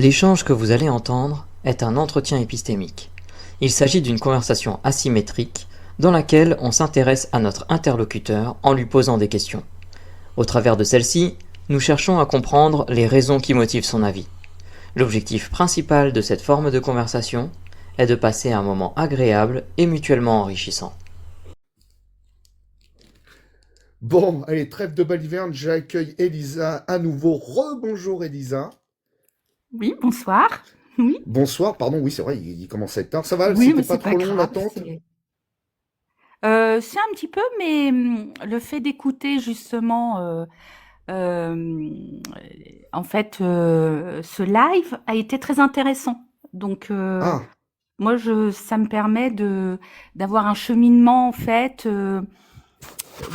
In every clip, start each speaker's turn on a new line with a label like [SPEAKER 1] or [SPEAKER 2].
[SPEAKER 1] L'échange que vous allez entendre est un entretien épistémique. Il s'agit d'une conversation asymétrique dans laquelle on s'intéresse à notre interlocuteur en lui posant des questions. Au travers de celle-ci, nous cherchons à comprendre les raisons qui motivent son avis. L'objectif principal de cette forme de conversation est de passer un moment agréable et mutuellement enrichissant.
[SPEAKER 2] Bon, allez, trêve de baliverne, j'accueille Elisa à nouveau. Rebonjour Elisa.
[SPEAKER 3] Oui, bonsoir. Oui,
[SPEAKER 2] Bonsoir, pardon, oui c'est vrai, il commence à être tard. Ça va,
[SPEAKER 3] oui,
[SPEAKER 2] c'était
[SPEAKER 3] mais
[SPEAKER 2] pas
[SPEAKER 3] c'est pas
[SPEAKER 2] trop long
[SPEAKER 3] grave.
[SPEAKER 2] l'attente?
[SPEAKER 3] C'est un petit peu, mais le fait d'écouter justement, euh, en fait, ce live a été très intéressant. Donc,
[SPEAKER 2] Ah,
[SPEAKER 3] moi, ça me permet d'avoir un cheminement en fait.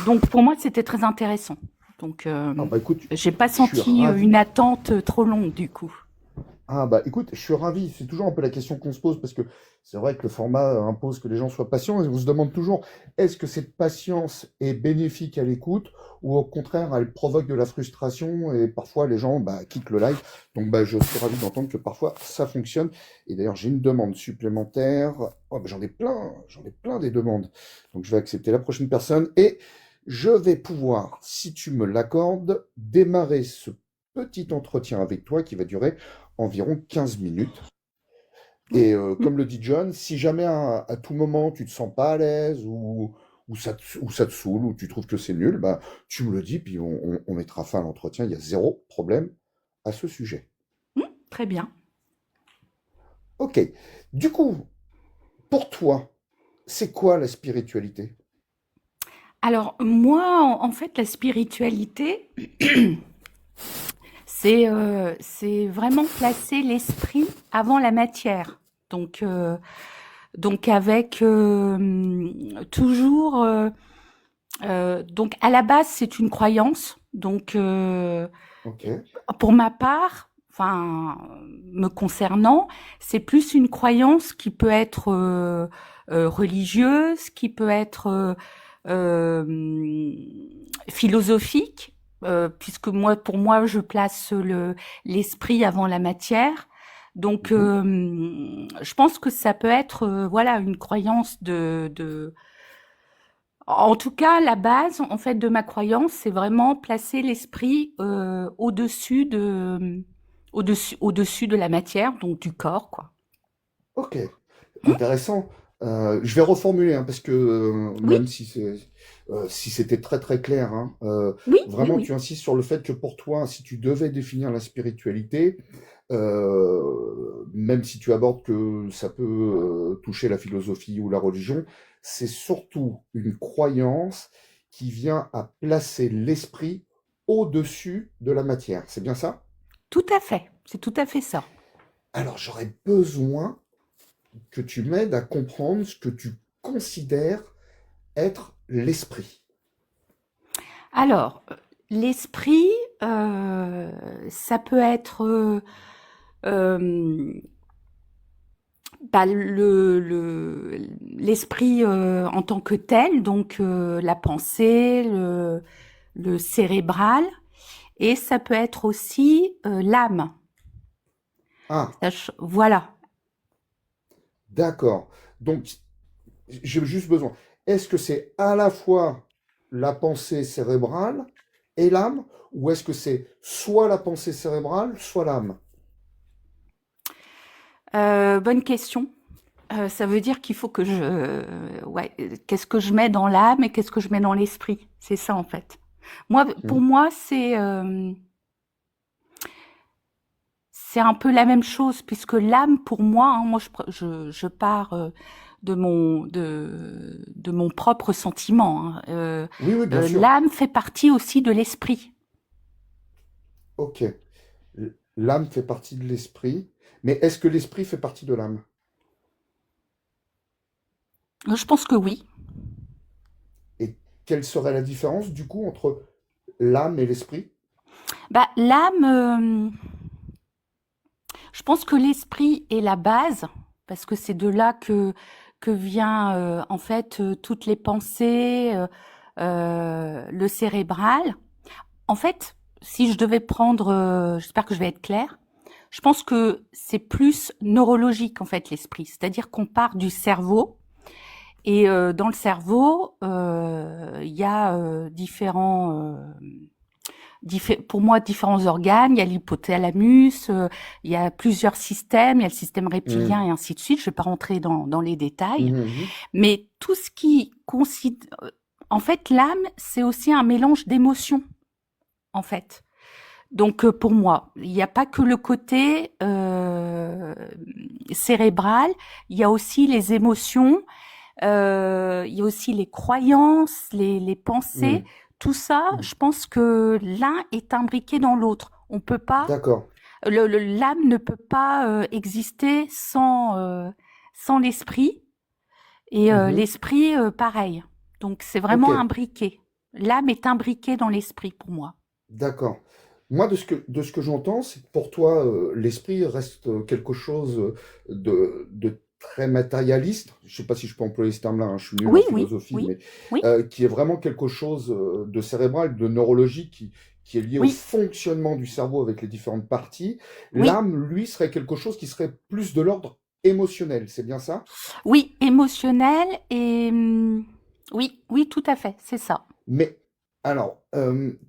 [SPEAKER 3] Donc, pour moi, c'était très intéressant. Donc,
[SPEAKER 2] ah bah écoute,
[SPEAKER 3] j'ai pas
[SPEAKER 2] je suis
[SPEAKER 3] senti
[SPEAKER 2] ravi.
[SPEAKER 3] une attente trop longue du coup.
[SPEAKER 2] Ah bah écoute, je suis ravi. C'est toujours un peu la question qu'on se pose parce que c'est vrai que le format impose que les gens soient patients et on se demande toujours est-ce que cette patience est bénéfique à l'écoute ou au contraire elle provoque de la frustration et parfois les gens quittent le live. Donc je suis ravi d'entendre que parfois ça fonctionne. Et d'ailleurs j'ai une demande supplémentaire. Oh, j'en ai plein des demandes. Donc je vais accepter la prochaine personne et je vais pouvoir, si tu me l'accordes, démarrer ce petit entretien avec toi qui va durer environ 15 minutes. Et
[SPEAKER 3] Mm.
[SPEAKER 2] comme le dit John, si jamais à tout moment tu te sens pas à l'aise ou ça te saoule ou tu trouves que c'est nul, bah, tu me le dis, puis on mettra fin à l'entretien. Il y a zéro problème à ce sujet.
[SPEAKER 3] Très bien.
[SPEAKER 2] Ok. Du coup, pour toi, c'est quoi la spiritualité?
[SPEAKER 3] Alors moi, en fait, la spiritualité, c'est vraiment placer l'esprit avant la matière. Donc, donc avec toujours, donc à la base, c'est une croyance. Donc,
[SPEAKER 2] Ok.
[SPEAKER 3] pour ma part, enfin, me concernant, c'est plus une croyance qui peut être religieuse, qui peut être philosophique, puisque moi, pour moi, je place l'esprit avant la matière. Donc,
[SPEAKER 2] Mhm.
[SPEAKER 3] je pense que ça peut être, voilà, une croyance en tout cas, la base, en fait, de ma croyance, c'est vraiment placer l'esprit au-dessus de la matière, donc du corps, quoi.
[SPEAKER 2] Ok. Intéressant. Je vais reformuler hein, parce que
[SPEAKER 3] Oui,
[SPEAKER 2] même si c'était très très clair, hein,
[SPEAKER 3] oui, oui,
[SPEAKER 2] vraiment tu
[SPEAKER 3] oui.
[SPEAKER 2] insistes sur le fait que pour toi, si tu devais définir la spiritualité, même si tu abordes que ça peut toucher la philosophie ou la religion, c'est surtout une croyance qui vient à placer l'esprit au-dessus de la matière. C'est bien ça?
[SPEAKER 3] Tout à fait. C'est tout à fait ça.
[SPEAKER 2] Alors j'aurais besoin que tu m'aides à comprendre ce que tu considères être l'esprit.
[SPEAKER 3] Alors, l'esprit, ça peut être euh, l'esprit en tant que tel, donc la pensée, le cérébral, et ça peut être aussi l'âme.
[SPEAKER 2] Ah,
[SPEAKER 3] Voilà.
[SPEAKER 2] d'accord. Donc, j'ai juste besoin. Est-ce que c'est à la fois la pensée cérébrale et l'âme, ou est-ce que c'est soit la pensée cérébrale, soit l'âme?
[SPEAKER 3] Bonne question. Ça veut dire qu'il faut que ouais, qu'est-ce que je mets dans l'âme et qu'est-ce que je mets dans l'esprit. C'est ça en fait. Moi, pour
[SPEAKER 2] Hmm.
[SPEAKER 3] moi, c'est un peu la même chose puisque l'âme, pour moi, hein, moi, je pars de mon propre sentiment, hein.
[SPEAKER 2] Oui, oui, bien sûr.
[SPEAKER 3] L'âme fait partie aussi de l'esprit.
[SPEAKER 2] Ok. L'âme fait partie de l'esprit, mais est-ce que l'esprit fait partie de l'âme?
[SPEAKER 3] Je pense que oui.
[SPEAKER 2] Et quelle serait la différence, du coup, entre l'âme et l'esprit?
[SPEAKER 3] Bah, l'âme, je pense que l'esprit est la base, parce que c'est de là que vient en fait toutes les pensées, le cérébral. En fait, si je devais prendre, j'espère que je vais être claire, je pense que c'est plus neurologique en fait l'esprit, c'est-à-dire qu'on part du cerveau et dans le cerveau, il y a pour moi différents organes. Il y a l'hypothalamus, il y a plusieurs systèmes, il y a le système reptilien et ainsi de suite. Je vais pas rentrer dans les détails,
[SPEAKER 2] Mhm.
[SPEAKER 3] mais tout ce qui en fait, l'âme, c'est aussi un mélange d'émotions, en fait. Donc pour moi, il n'y a pas que le côté cérébral, il y a aussi les émotions, il y a aussi les croyances, les pensées.
[SPEAKER 2] Mhm.
[SPEAKER 3] Tout ça,
[SPEAKER 2] Mhm.
[SPEAKER 3] je pense que l'un est imbriqué dans l'autre. On peut pas,
[SPEAKER 2] D'accord.
[SPEAKER 3] l'âme ne peut pas exister sans l'esprit et
[SPEAKER 2] Mhm.
[SPEAKER 3] l'esprit pareil. Donc c'est
[SPEAKER 2] Ok,
[SPEAKER 3] vraiment imbriqué. L'âme est imbriquée dans l'esprit pour moi.
[SPEAKER 2] d'accord. Moi, de ce que j'entends, c'est que pour toi, l'esprit reste quelque chose de très matérialiste. Je sais pas si je peux employer ce terme-là, hein, je suis nul en
[SPEAKER 3] Oui, oui,
[SPEAKER 2] philosophie,
[SPEAKER 3] oui,
[SPEAKER 2] mais
[SPEAKER 3] oui,
[SPEAKER 2] qui est vraiment quelque chose de cérébral, de neurologique, qui est lié au
[SPEAKER 3] oui,
[SPEAKER 2] fonctionnement du cerveau avec les différentes parties.
[SPEAKER 3] oui,
[SPEAKER 2] L'âme, lui, serait quelque chose qui serait plus de l'ordre émotionnel, c'est bien ça?
[SPEAKER 3] oui, émotionnel et oui, oui, tout à fait, c'est ça.
[SPEAKER 2] Mais alors,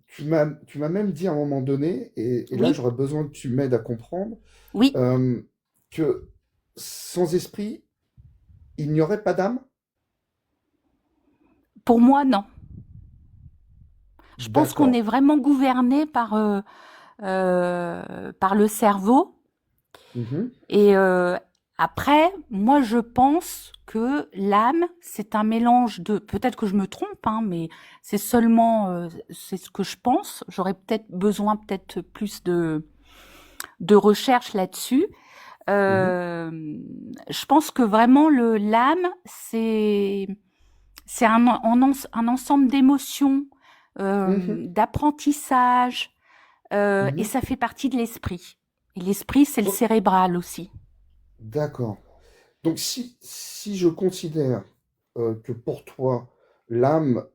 [SPEAKER 2] tu m'as même dit à un moment donné, et là
[SPEAKER 3] Oui,
[SPEAKER 2] j'aurais besoin que tu m'aides à comprendre,
[SPEAKER 3] oui,
[SPEAKER 2] euh, que sans esprit, il n'y aurait pas d'âme?
[SPEAKER 3] pour moi, non. Je pense qu'on
[SPEAKER 2] D'accord.
[SPEAKER 3] est vraiment gouverné par le cerveau.
[SPEAKER 2] Mhm,
[SPEAKER 3] Et après, moi, je pense que l'âme, c'est un mélange de. Peut-être que je me trompe, hein, mais c'est seulement, c'est ce que je pense. J'aurais peut-être besoin, peut-être plus de recherche là-dessus.
[SPEAKER 2] mhm,
[SPEAKER 3] Je pense que vraiment l'âme, c'est un ensemble d'émotions,
[SPEAKER 2] mhm,
[SPEAKER 3] d'apprentissage, et
[SPEAKER 2] mhm.
[SPEAKER 3] ça fait partie de l'esprit. Et l'esprit, c'est le
[SPEAKER 2] Oh,
[SPEAKER 3] cérébral aussi.
[SPEAKER 2] d'accord. Donc si je considère que pour toi, l'âme,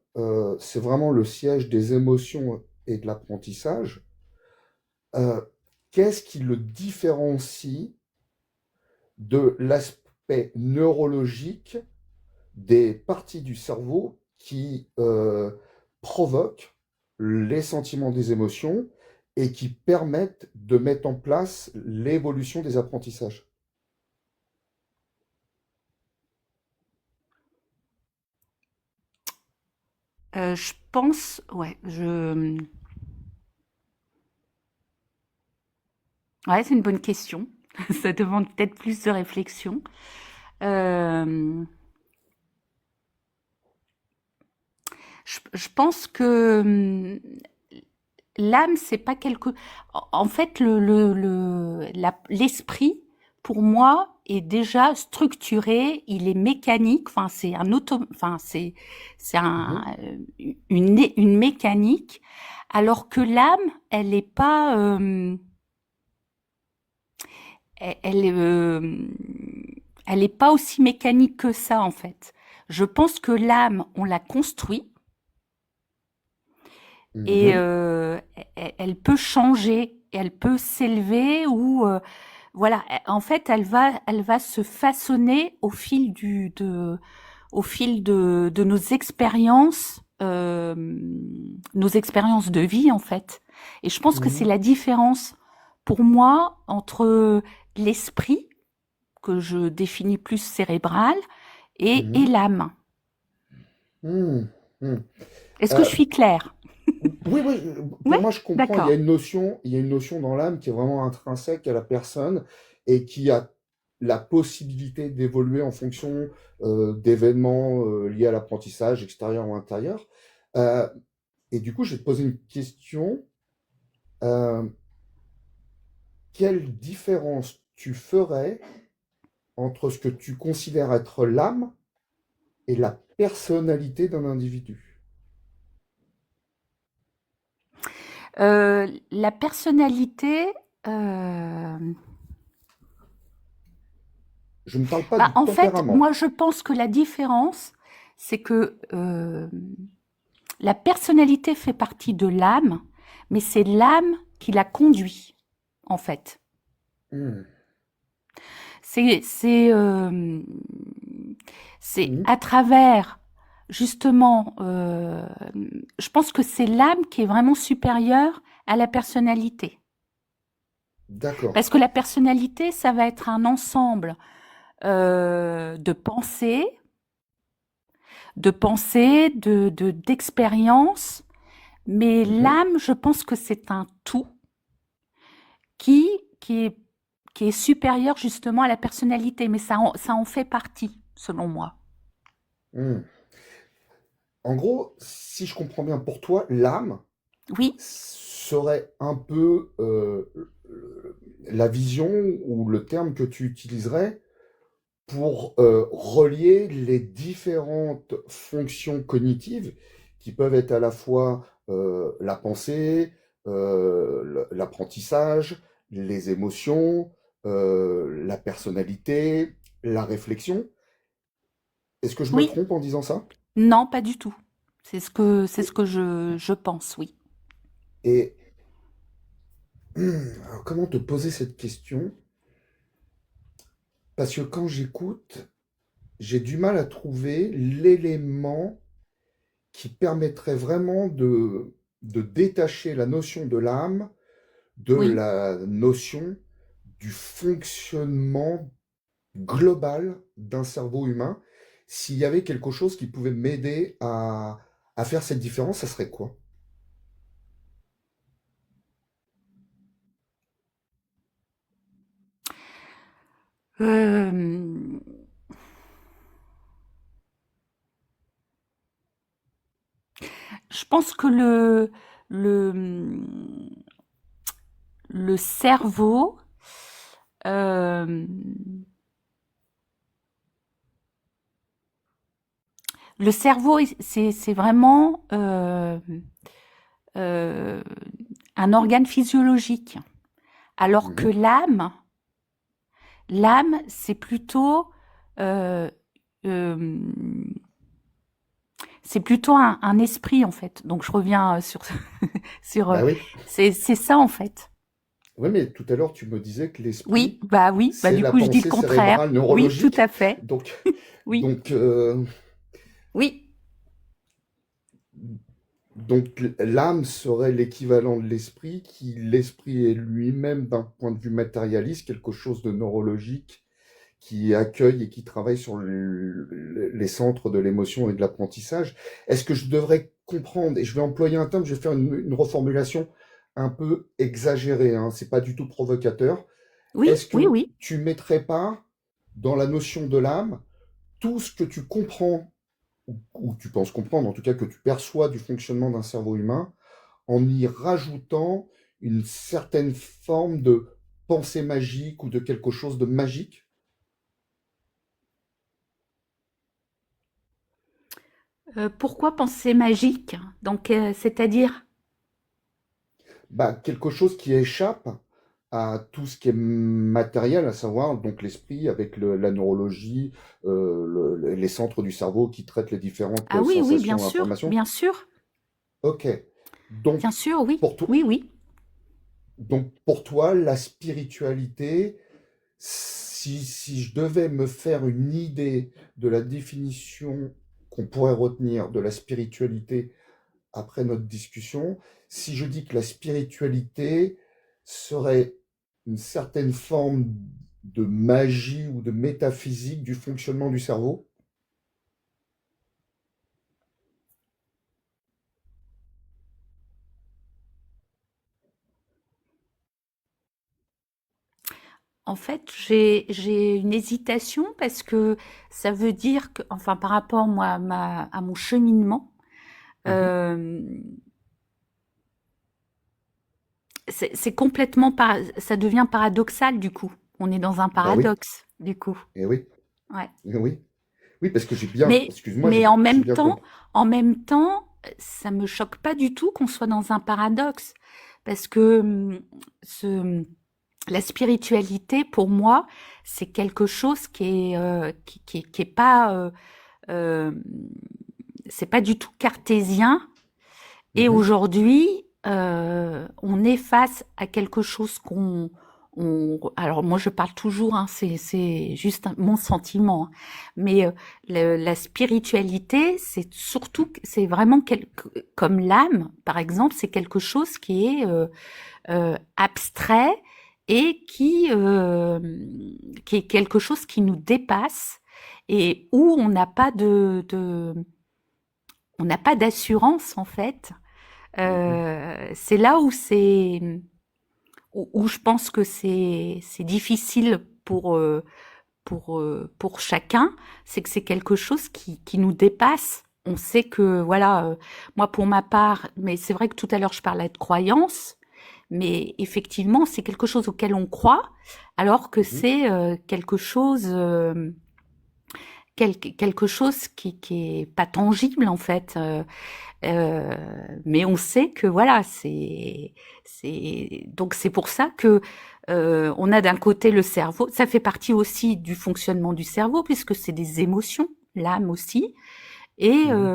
[SPEAKER 2] c'est vraiment le siège des émotions et de l'apprentissage, euh, qu'est-ce qui le différencie de l'aspect neurologique des parties du cerveau qui provoquent les sentiments des émotions et qui permettent de mettre en place l'évolution des apprentissages.
[SPEAKER 3] Je pense, ouais, c'est une bonne question. Ça demande peut-être plus de réflexion. Euh, je pense que l'âme, c'est pas quelque. En fait, l'esprit, pour moi, est déjà structuré. Il est mécanique. Enfin, c'est un Enfin, c'est
[SPEAKER 2] Mhm,
[SPEAKER 3] une mécanique. Alors que l'âme, elle est pas. Elle elle est pas aussi mécanique que ça en fait. Je pense que l'âme, on la construit et
[SPEAKER 2] mhm.
[SPEAKER 3] elle peut changer, elle peut s'élever ou voilà. En fait, elle va se façonner au fil de nos expériences de vie en fait. Et je pense que c'est
[SPEAKER 2] Mhm,
[SPEAKER 3] la différence pour moi entre l'esprit que je définis plus cérébral et
[SPEAKER 2] mhm,
[SPEAKER 3] l'âme.
[SPEAKER 2] mhm, mhm.
[SPEAKER 3] Est-ce que je
[SPEAKER 2] Euh,
[SPEAKER 3] suis claire?
[SPEAKER 2] oui, oui,
[SPEAKER 3] Oui,
[SPEAKER 2] pour moi, je comprends.
[SPEAKER 3] d'accord.
[SPEAKER 2] Il y a une notion dans l'âme qui est vraiment intrinsèque à la personne et qui a la possibilité d'évoluer en fonction d'événements liés à l'apprentissage extérieur ou intérieur. Euh, et du coup, je vais te poser une question. Euh, Quelle différence tu ferais entre ce que tu considères être l'âme et la personnalité d'un individu?
[SPEAKER 3] La personnalité, euh,
[SPEAKER 2] Je ne parle pas
[SPEAKER 3] bah,
[SPEAKER 2] du
[SPEAKER 3] en fait,
[SPEAKER 2] tempérament.
[SPEAKER 3] moi je pense que la différence, c'est que la personnalité fait partie de l'âme, mais c'est l'âme qui la conduit, en fait.
[SPEAKER 2] Hmm.
[SPEAKER 3] C'est c'est euh, c'est
[SPEAKER 2] Hmm.
[SPEAKER 3] à travers justement. Je pense que c'est l'âme qui est vraiment supérieure à la personnalité,
[SPEAKER 2] D'accord.
[SPEAKER 3] parce que la personnalité, ça va être un ensemble de pensées, d'expériences, mais
[SPEAKER 2] Mhm.
[SPEAKER 3] l'âme, je pense que c'est un tout qui, qui est, qui est supérieur justement à la personnalité, mais ça en fait partie, selon moi.
[SPEAKER 2] Hmm. En gros, si je comprends bien, pour toi, l'âme
[SPEAKER 3] Oui,
[SPEAKER 2] serait un peu la vision ou le terme que tu utiliserais pour relier les différentes fonctions cognitives qui peuvent être à la fois la pensée, l'apprentissage, les émotions, la personnalité, la réflexion. Est-ce que je me
[SPEAKER 3] oui,
[SPEAKER 2] trompe en disant ça?
[SPEAKER 3] non, pas du tout. C'est ce
[SPEAKER 2] Et,
[SPEAKER 3] que je pense, oui.
[SPEAKER 2] et alors comment te poser cette question? Parce que quand j'écoute, j'ai du mal à trouver l'élément qui permettrait vraiment de détacher la notion de l'âme de
[SPEAKER 3] Oui,
[SPEAKER 2] la notion du fonctionnement global d'un cerveau humain. S'il y avait quelque chose qui pouvait m'aider à faire cette différence, ça serait quoi?
[SPEAKER 3] Euh, je pense que le, le cerveau, euh, le cerveau, c'est vraiment euh, un organe physiologique, alors que
[SPEAKER 2] Mhm,
[SPEAKER 3] l'âme, c'est plutôt euh, euh, c'est plutôt un esprit en fait. Donc je reviens sur
[SPEAKER 2] bah oui.
[SPEAKER 3] c'est ça en fait.
[SPEAKER 2] Oui, mais tout à l'heure, tu me disais que l'esprit,
[SPEAKER 3] Oui, bah
[SPEAKER 2] c'est
[SPEAKER 3] du
[SPEAKER 2] la
[SPEAKER 3] coup je dis le
[SPEAKER 2] pensée
[SPEAKER 3] contraire.
[SPEAKER 2] cérébrale
[SPEAKER 3] Oui, tout
[SPEAKER 2] neurologique.
[SPEAKER 3] à fait.
[SPEAKER 2] Donc,
[SPEAKER 3] Oui,
[SPEAKER 2] donc,
[SPEAKER 3] oui.
[SPEAKER 2] donc l'âme serait l'équivalent de l'esprit, qui l'esprit est lui-même, d'un point de vue matérialiste, quelque chose de neurologique qui accueille et qui travaille sur les centres de l'émotion et de l'apprentissage. Est-ce que je devrais comprendre, et je vais employer un terme, je vais faire une reformulation un peu exagérée, hein, c'est pas du tout provocateur.
[SPEAKER 3] Oui,
[SPEAKER 2] Est-ce
[SPEAKER 3] oui,
[SPEAKER 2] que
[SPEAKER 3] oui.
[SPEAKER 2] tu mettrais pas dans la notion de l'âme tout ce que tu comprends, ou tu penses comprendre, en tout cas que tu perçois du fonctionnement d'un cerveau humain, en y rajoutant une certaine forme de pensée magique ou de quelque chose de magique?
[SPEAKER 3] Pourquoi penser magique? Donc c'est-à-dire
[SPEAKER 2] Bah, quelque chose qui échappe à tout ce qui est matériel, à savoir donc l'esprit avec la neurologie, les centres du cerveau qui traitent les différentes
[SPEAKER 3] ah oui, oui,
[SPEAKER 2] sensations et informations.
[SPEAKER 3] bien sûr,
[SPEAKER 2] Ok.
[SPEAKER 3] bien
[SPEAKER 2] Donc,
[SPEAKER 3] sûr, oui,
[SPEAKER 2] pour toi,
[SPEAKER 3] oui, oui.
[SPEAKER 2] donc pour toi, la spiritualité, si je devais me faire une idée de la définition qu'on pourrait retenir de la spiritualité après notre discussion, si je dis que la spiritualité serait une certaine forme de magie ou de métaphysique du fonctionnement du cerveau.
[SPEAKER 3] En fait, j'ai une hésitation parce que ça veut dire que, enfin, par rapport moi à mon cheminement,
[SPEAKER 2] Mhm.
[SPEAKER 3] euh, c'est complètement ça devient paradoxal du coup. On est dans un
[SPEAKER 2] Bah oui,
[SPEAKER 3] paradoxe du coup.
[SPEAKER 2] et oui,
[SPEAKER 3] Ouais.
[SPEAKER 2] et oui. Oui, parce que j'ai bien,
[SPEAKER 3] Mais
[SPEAKER 2] excuse-moi,
[SPEAKER 3] mais
[SPEAKER 2] j'ai bien compris.
[SPEAKER 3] en même temps, ça me choque pas du tout qu'on soit dans un paradoxe parce que ce la spiritualité, pour moi, c'est quelque chose qui est, qui est pas, euh, c'est pas du tout cartésien. Et
[SPEAKER 2] Mhm.
[SPEAKER 3] aujourd'hui, on est face à quelque chose alors moi je parle toujours, hein, c'est juste mon sentiment, hein, mais la spiritualité, c'est surtout, c'est vraiment comme l'âme, par exemple, c'est quelque chose qui est abstrait et qui est quelque chose qui nous dépasse et où on n'a pas d'assurance en fait. C'est là où où je pense que c'est difficile pour chacun, c'est que c'est quelque chose qui nous dépasse. On sait que voilà, moi pour ma part, mais c'est vrai que tout à l'heure je parlais de croyance, mais effectivement c'est quelque chose auquel on croit, alors que
[SPEAKER 2] Mhm.
[SPEAKER 3] c'est quelque chose qui est pas tangible en fait. Mais on sait que voilà, donc c'est pour ça que on a d'un côté le cerveau, ça fait partie aussi du fonctionnement du cerveau puisque c'est des émotions, l'âme aussi, et
[SPEAKER 2] Mhm.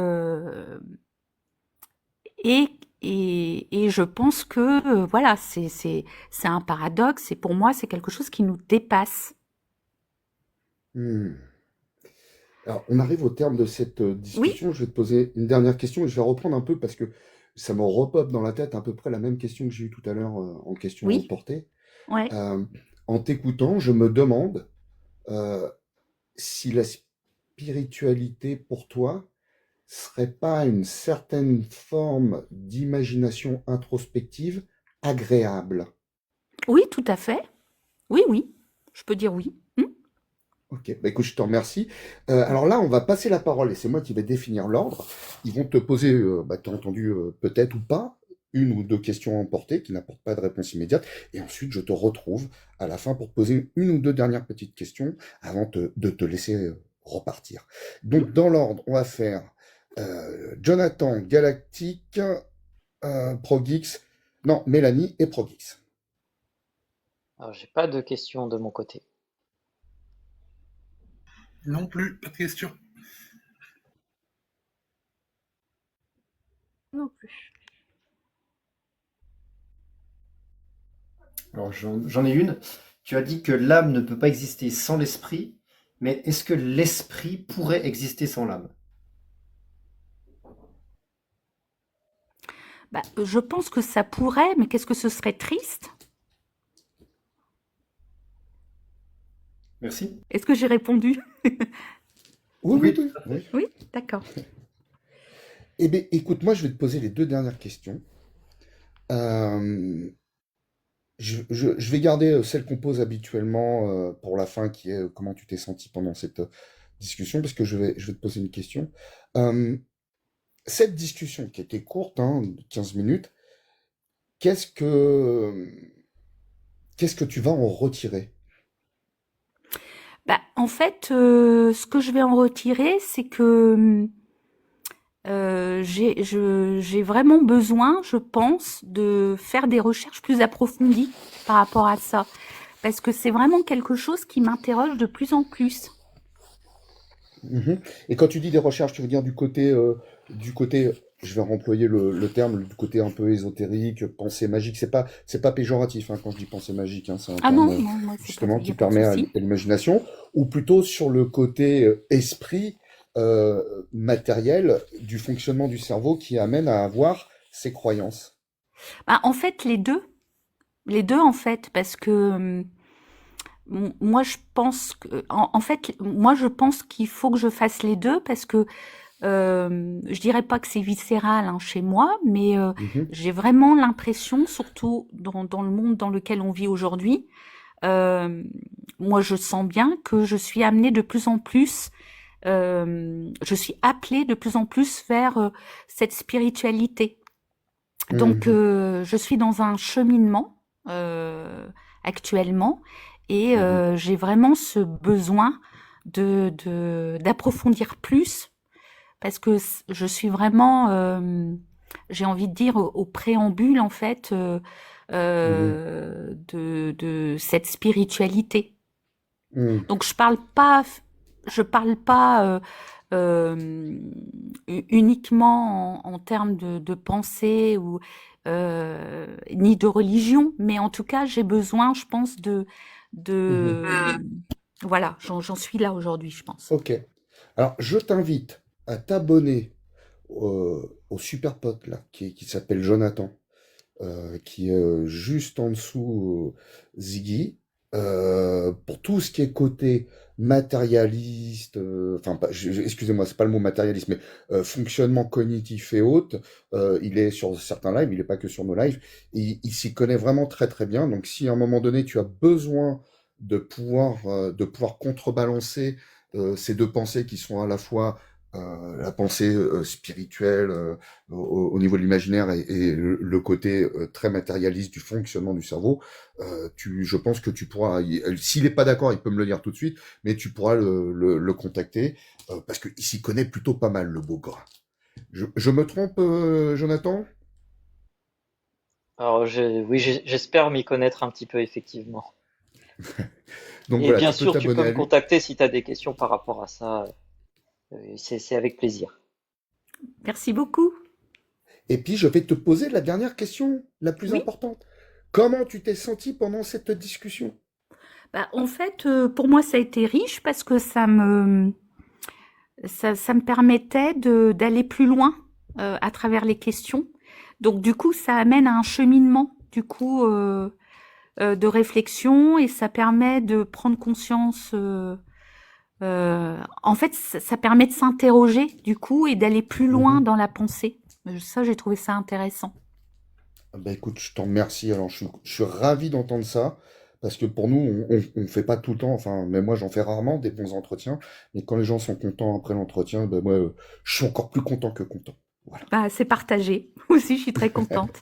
[SPEAKER 3] et je pense que voilà, c'est un paradoxe et pour moi c'est quelque chose qui nous dépasse.
[SPEAKER 2] Hmm. Alors, on arrive au terme de cette
[SPEAKER 3] Oui,
[SPEAKER 2] discussion. Je vais te poser une dernière question et je vais reprendre un peu parce que ça me repop dans la tête à peu près la même question que j'ai eue tout à l'heure en question
[SPEAKER 3] oui,
[SPEAKER 2] portée.
[SPEAKER 3] ouais.
[SPEAKER 2] Euh, En t'écoutant, je me demande euh, si la spiritualité pour toi serait pas une certaine forme d'imagination introspective agréable.
[SPEAKER 3] Oui, tout à fait. Oui, oui, je peux dire oui.
[SPEAKER 2] Ok, bah écoute, je te remercie. Alors là, on va passer la parole et c'est moi qui vais définir l'ordre. Ils vont te poser, tu as entendu peut-être ou pas, une ou deux questions emportées qui n'apportent pas de réponse immédiate. Et ensuite, je te retrouve à la fin pour poser une ou deux dernières petites questions avant de te laisser repartir. Donc, dans l'ordre, on va faire Jonathan, Galactique, Progix, non, Mélanie et Progix.
[SPEAKER 1] Alors, j'ai pas de questions de mon côté.
[SPEAKER 4] Non plus, pas de question.
[SPEAKER 3] Non plus.
[SPEAKER 5] Alors j'en ai une. Tu as dit que l'âme ne peut pas exister sans l'esprit, mais est-ce que l'esprit pourrait exister sans l'âme?
[SPEAKER 3] Bah, je pense que ça pourrait, mais qu'est-ce que ce serait triste?
[SPEAKER 5] Merci.
[SPEAKER 3] Est-ce que j'ai répondu?
[SPEAKER 2] Oui, oui,
[SPEAKER 5] Oui,
[SPEAKER 2] oui,
[SPEAKER 5] tout à fait.
[SPEAKER 2] oui.
[SPEAKER 3] Oui, d'accord.
[SPEAKER 2] Eh bien, écoute, moi, je vais te poser les deux dernières questions. Euh, je vais garder celle qu'on pose habituellement pour la fin, qui est comment tu t'es senti pendant cette discussion, parce que je vais te poser une question. Euh, Cette discussion, qui était courte, hein, de 15 minutes, qu'est-ce que, qu'est-ce que tu vas en retirer?
[SPEAKER 3] Bah, en fait, ce que je vais en retirer, c'est que j'ai vraiment besoin, je pense, de faire des recherches plus approfondies par rapport à ça. Parce que c'est vraiment quelque chose qui m'interroge de plus en plus.
[SPEAKER 2] Mhm. Et quand tu dis des recherches, tu veux dire du côté, je vais remployer le terme, du côté un peu ésotérique, pensée magique. C'est pas péjoratif hein, quand je dis pensée magique. Hein, c'est un
[SPEAKER 3] Ah
[SPEAKER 2] terme
[SPEAKER 3] non, non, moi, c'est pas,
[SPEAKER 2] justement
[SPEAKER 3] il n'y
[SPEAKER 2] qui
[SPEAKER 3] a pas de
[SPEAKER 2] permet
[SPEAKER 3] souci.
[SPEAKER 2] à l'imagination, ou plutôt sur le côté esprit matériel du fonctionnement du cerveau qui amène à avoir ses croyances.
[SPEAKER 3] Bah, en fait, les deux, en fait, parce que moi, je pense que, en fait, moi, je pense qu'il faut que je fasse les deux parce que je dirais pas que c'est viscéral hein, chez moi, mais
[SPEAKER 2] Mhm,
[SPEAKER 3] j'ai vraiment l'impression, surtout dans le monde dans lequel on vit aujourd'hui, euh, moi, je sens bien que je suis amenée de plus en plus, je suis appelée de plus en plus vers cette spiritualité. Donc,
[SPEAKER 2] mhm,
[SPEAKER 3] je suis dans un cheminement actuellement et
[SPEAKER 2] mhm,
[SPEAKER 3] j'ai vraiment ce besoin d'approfondir plus parce que je suis vraiment, j'ai envie de dire, au préambule en fait
[SPEAKER 2] mhm,
[SPEAKER 3] de cette spiritualité.
[SPEAKER 2] mhm,
[SPEAKER 3] Donc je parle pas euh, uniquement en termes de pensée ou ni de religion, mais en tout cas, j'ai besoin, je pense,
[SPEAKER 2] Mhm.
[SPEAKER 3] de voilà, j'en suis là aujourd'hui, je pense.
[SPEAKER 2] Ok. Alors, je t'invite à t'abonner au super pote là, qui s'appelle Jonathan, qui est juste en dessous Ziggy, pour tout ce qui est côté matérialiste, enfin, excusez-moi, c'est pas le mot matérialiste, mais fonctionnement cognitif et autres. Il est sur certains lives, il est pas que sur nos lives. Il s'y connaît vraiment très très bien. Donc, si à un moment donné tu as besoin de pouvoir contrebalancer ces deux pensées qui sont à la fois la pensée spirituelle au niveau de l'imaginaire et le côté très matérialiste du fonctionnement du cerveau, je pense que tu pourras, s'il n'est pas d'accord, il peut me le dire tout de suite, mais tu pourras le contacter parce qu'il s'y connaît plutôt pas mal, le beau gras. Je me trompe, Jonathan?
[SPEAKER 1] Alors, oui, j'espère m'y connaître un petit peu, effectivement.
[SPEAKER 2] Donc
[SPEAKER 1] Et
[SPEAKER 2] voilà,
[SPEAKER 1] bien
[SPEAKER 2] tu peux
[SPEAKER 1] sûr, tu peux
[SPEAKER 2] t'abonner
[SPEAKER 1] me
[SPEAKER 2] à lui.
[SPEAKER 1] contacter si tu as des questions par rapport à ça. C'est avec plaisir.
[SPEAKER 3] Merci beaucoup.
[SPEAKER 2] Et puis, je vais te poser la dernière question, la plus
[SPEAKER 3] Oui.
[SPEAKER 2] importante. Comment tu t'es senti pendant cette discussion?
[SPEAKER 3] Bah, en fait, pour moi, ça a été riche parce que ça me permettait d'aller plus loin à travers les questions. Donc, du coup, ça amène à un cheminement, du coup, de réflexion et ça permet de prendre conscience. En fait, ça permet de s'interroger, du coup, et d'aller plus loin
[SPEAKER 2] Mhm.
[SPEAKER 3] dans la pensée. Ça, j'ai trouvé ça intéressant.
[SPEAKER 2] Bah écoute, je t'en remercie. Alors, je suis ravi d'entendre ça, parce que pour nous, on fait pas tout le temps, enfin, mais moi, j'en fais rarement des bons entretiens, mais quand les gens sont contents après l'entretien, ben moi, je suis encore plus content que content. Voilà.
[SPEAKER 3] Bah, c'est partagé. Aussi, je suis très contente.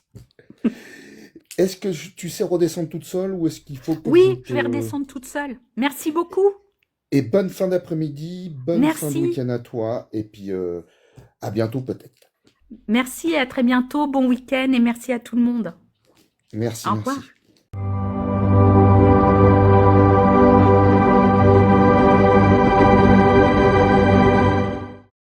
[SPEAKER 2] Est-ce que tu sais redescendre toute seule ou est-ce qu'il faut que je
[SPEAKER 3] Oui, je vais
[SPEAKER 2] te...
[SPEAKER 3] redescendre toute seule. Merci beaucoup.
[SPEAKER 2] Et bonne fin d'après-midi, bonne fin de
[SPEAKER 3] Merci.
[SPEAKER 2] week-end à toi, et puis à bientôt peut-être.
[SPEAKER 3] Merci et à très bientôt. Bon week-end et merci à tout le monde.
[SPEAKER 2] Merci,
[SPEAKER 3] Au revoir.
[SPEAKER 2] merci.